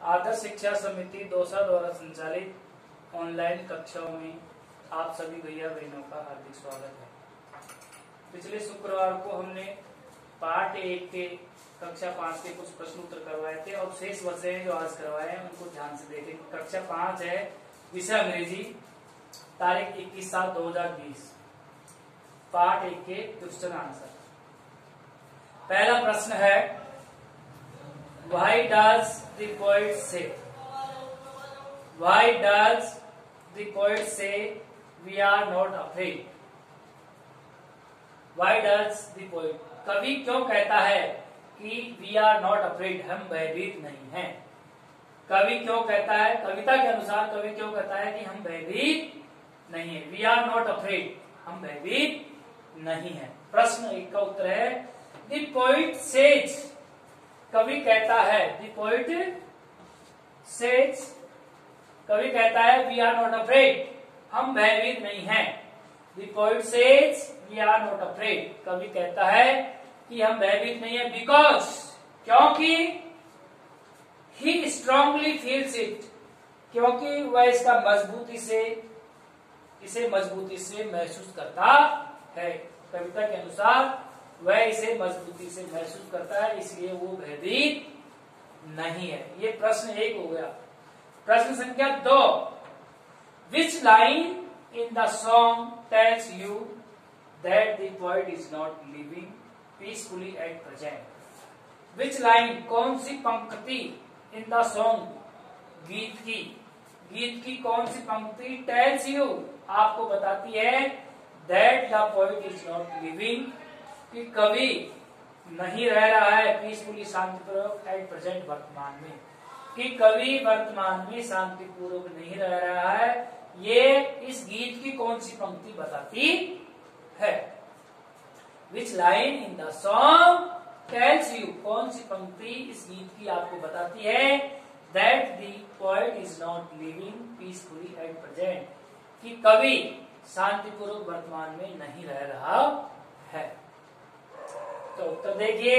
आदर्श शिक्षा समिति दौसा द्वारा संचालित ऑनलाइन कक्षाओं में आप सभी भैया बहनों का हार्दिक स्वागत है। पिछले शुक्रवार को हमने पार्ट 1 के कक्षा 5 के कुछ प्रश्न उत्तर करवाए थे और शेष बचे हैं जो आज करवाए हैं उनको ध्यान से देखें। कक्षा 5 है, विषय अंग्रेजी, तारीख 21/7/2020, पार्ट 1 के क्वेश्चन आंसर। पहला प्रश्न है, Why does the poet say? Why does the poet say we are not afraid? Why does the poet? कवि क्यों कहता है कि we are not afraid, हम भयभीत नहीं हैं। कवि क्यों कहता है, कविता के अनुसार कवि क्यों कहता है कि हम भयभीत नहीं है। We are not afraid, हम भयभीत नहीं है। प्रश्न 1 का उत्तर है The poet says, कवि कहता है, The poet says, कवि कहता है we are not afraid, हम भयभीत नहीं हैं। The poet says we are not afraid, कवि कहता है कि हम भयभीत नहीं है because, क्योंकि he strongly feels it, क्योंकि वह इसका इसे मजबूती से महसूस करता है। कविता के अनुसार वह इसे मजबूती से महसूस करता है, इसलिए वो भयभीत नहीं है। ये प्रश्न 1 हो गया। प्रश्न संख्या 2, which line in the song tells you that the poet is not living peacefully at present. Which line, कौन सी पंक्ति इन द सॉन्ग, गीत की कौन सी पंक्ति टेल्स यू, आपको बताती है that the poet is not living, कि कवि नहीं रह रहा है पीसफुली, शांतिपूर्वक एट प्रेजेंट, वर्तमान में, कि कवि वर्तमान में शांतिपूर्वक नहीं रह रहा है। ये इस गीत की कौन सी पंक्ति बताती है। Which line in the song tells you, कौन सी पंक्ति इस गीत की आपको बताती है that the poet is not living peacefully at present, कि कवि शांतिपूर्वक वर्तमान में नहीं रह रहा है। तो उत्तर देखिए,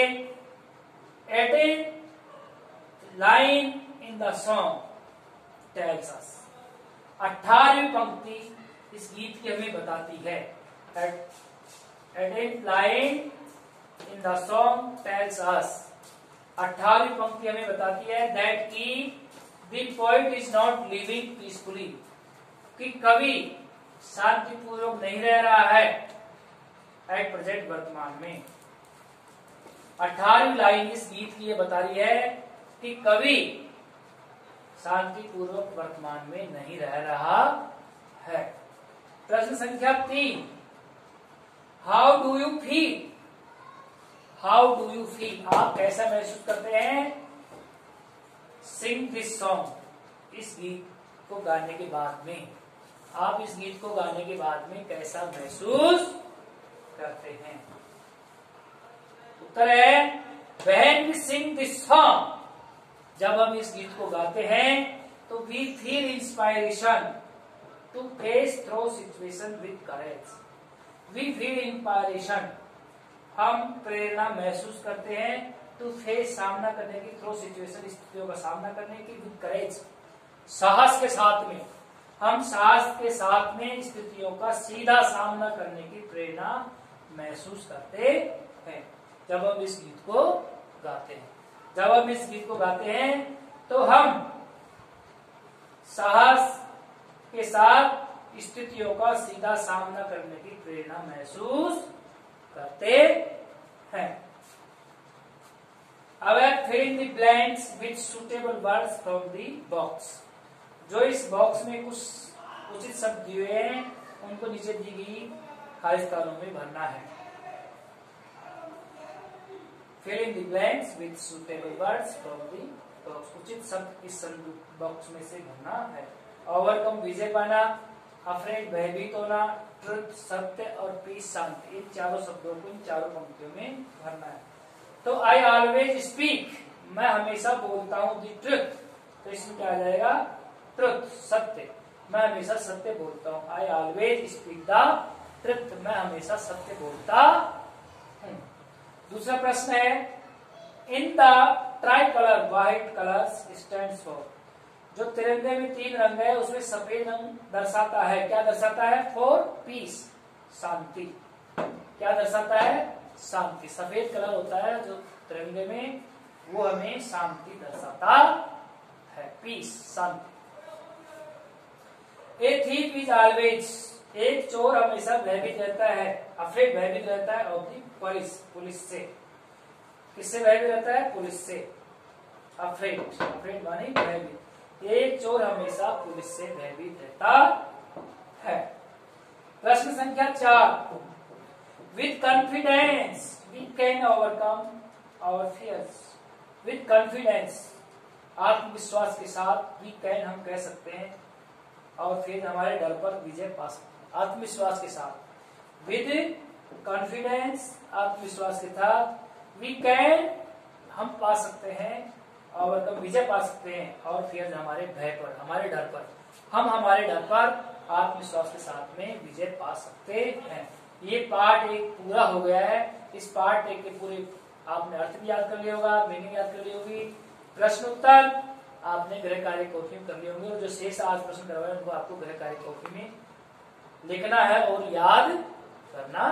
18 line in the song tells us, 18वीं पंक्ति इस गीत की हमें बताती है। 18 line in the song tells us, 18वीं पंक्ति हमें बताती है दैट की the poet is not living peacefully, कि कवि शांतिपूर्वक नहीं रह रहा है एट प्रेजेंट, वर्तमान में। 18वीं लाइन इस गीत की ये बता रही है कि कवि शांतिपूर्वक वर्तमान में नहीं रह रहा है। प्रश्न संख्या 3, how do you feel, how do you feel, आप कैसा महसूस करते हैं। सिंग दिस सॉन्ग, इस गीत को गाने के बाद में, आप इस गीत को गाने के बाद में कैसा महसूस करते हैं। उत्तर है when we sing this song, जब हम इस गीत को गाते हैं तो we feel inspiration to face through situation with courage. We feel inspiration, हम प्रेरणा महसूस करते हैं to face, सामना करने की, through situation, स्थितियों का सामना करने की, with courage, साहस के साथ में, हम साहस के साथ में स्थितियों का सीधा सामना करने की प्रेरणा महसूस करते हैं जब हम इस गीत को गाते हैं। जब हम इस गीत को गाते हैं तो हम साहस के साथ स्थितियों का सीधा सामना करने की प्रेरणा महसूस करते हैं। अब fill in the blanks with suitable words from the box, जो इस बॉक्स में कुछ उचित शब्द दिए हैं उनको नीचे दी गई खाली स्थानों में भरना है। Fill in the blanks with suitable words from the box, उचित शब्द इस बॉक्स में से भरना है। ओवरकम, विजय पाना, अफ्रेड, भयभीत होना, ट्रुथ, सत्य, और पीस, शांति, इन चारों शब्दों को इन चारों पंक्तियों में भरना है। तो आई ऑलवेज स्पीक, मैं हमेशा बोलता हूँ, द ट्रुथ, तो इसमें क्या आ जाएगा, ट्रुथ, सत्य, मैं हमेशा सत्य बोलता हूँ। I always speak the truth, मैं हमेशा सत्य बोलता हूँ। दूसरा प्रश्न है, in the try colour white colours stands for, जो तिरंगे में 3 रंग है उसमें सफेद रंग दर्शाता है, क्या दर्शाता है? फॉर पीस, शांति। क्या दर्शाता है? शांति। सफेद कलर होता है जो तिरंगे में, वो हमें शांति दर्शाता है, पीस, शांति। ए थीफ इज ऑलवेज, एक चोर हमेशा भयभीत रहता है, अफ्रेड भयभीत रहता है, ऑफ द पुलिस, पुलिस से। किससे भयभीत रहता है? पुलिस से। अफ्रेड, अफ्रेड माने भयभीत। एक चोर हमेशा पुलिस से भयभीत रहता है। प्रश्न संख्या 4, with confidence we can overcome our fears. With confidence, आत्मविश्वास के साथ, वी कैन हम कह सकते हैं, और फिर हमारे डर पर विजय पा सकते हैं। आत्मविश्वास के साथ, विद कॉन्फिडेंस, आत्मविश्वास के साथ, वी कैन हम पा सकते हैं, और विजय पा सकते हैं, और फिर हमारे भय पर, हमारे डर पर, हम हमारे डर पर आत्मविश्वास के साथ में विजय पा सकते हैं। ये पार्ट 1 पूरा हो गया है। इस पार्ट 1 के पूरे आपने अर्थ भी याद कर लिया होगा, मीनिंग याद कर ली होगी, प्रश्न उत्तर आपने गृह कार्य कॉपी में कर लिए होंगे, और जो शेष आज प्रश्न करवाए उनको आपको गृह कार्य कॉपी में लिखना है और याद करना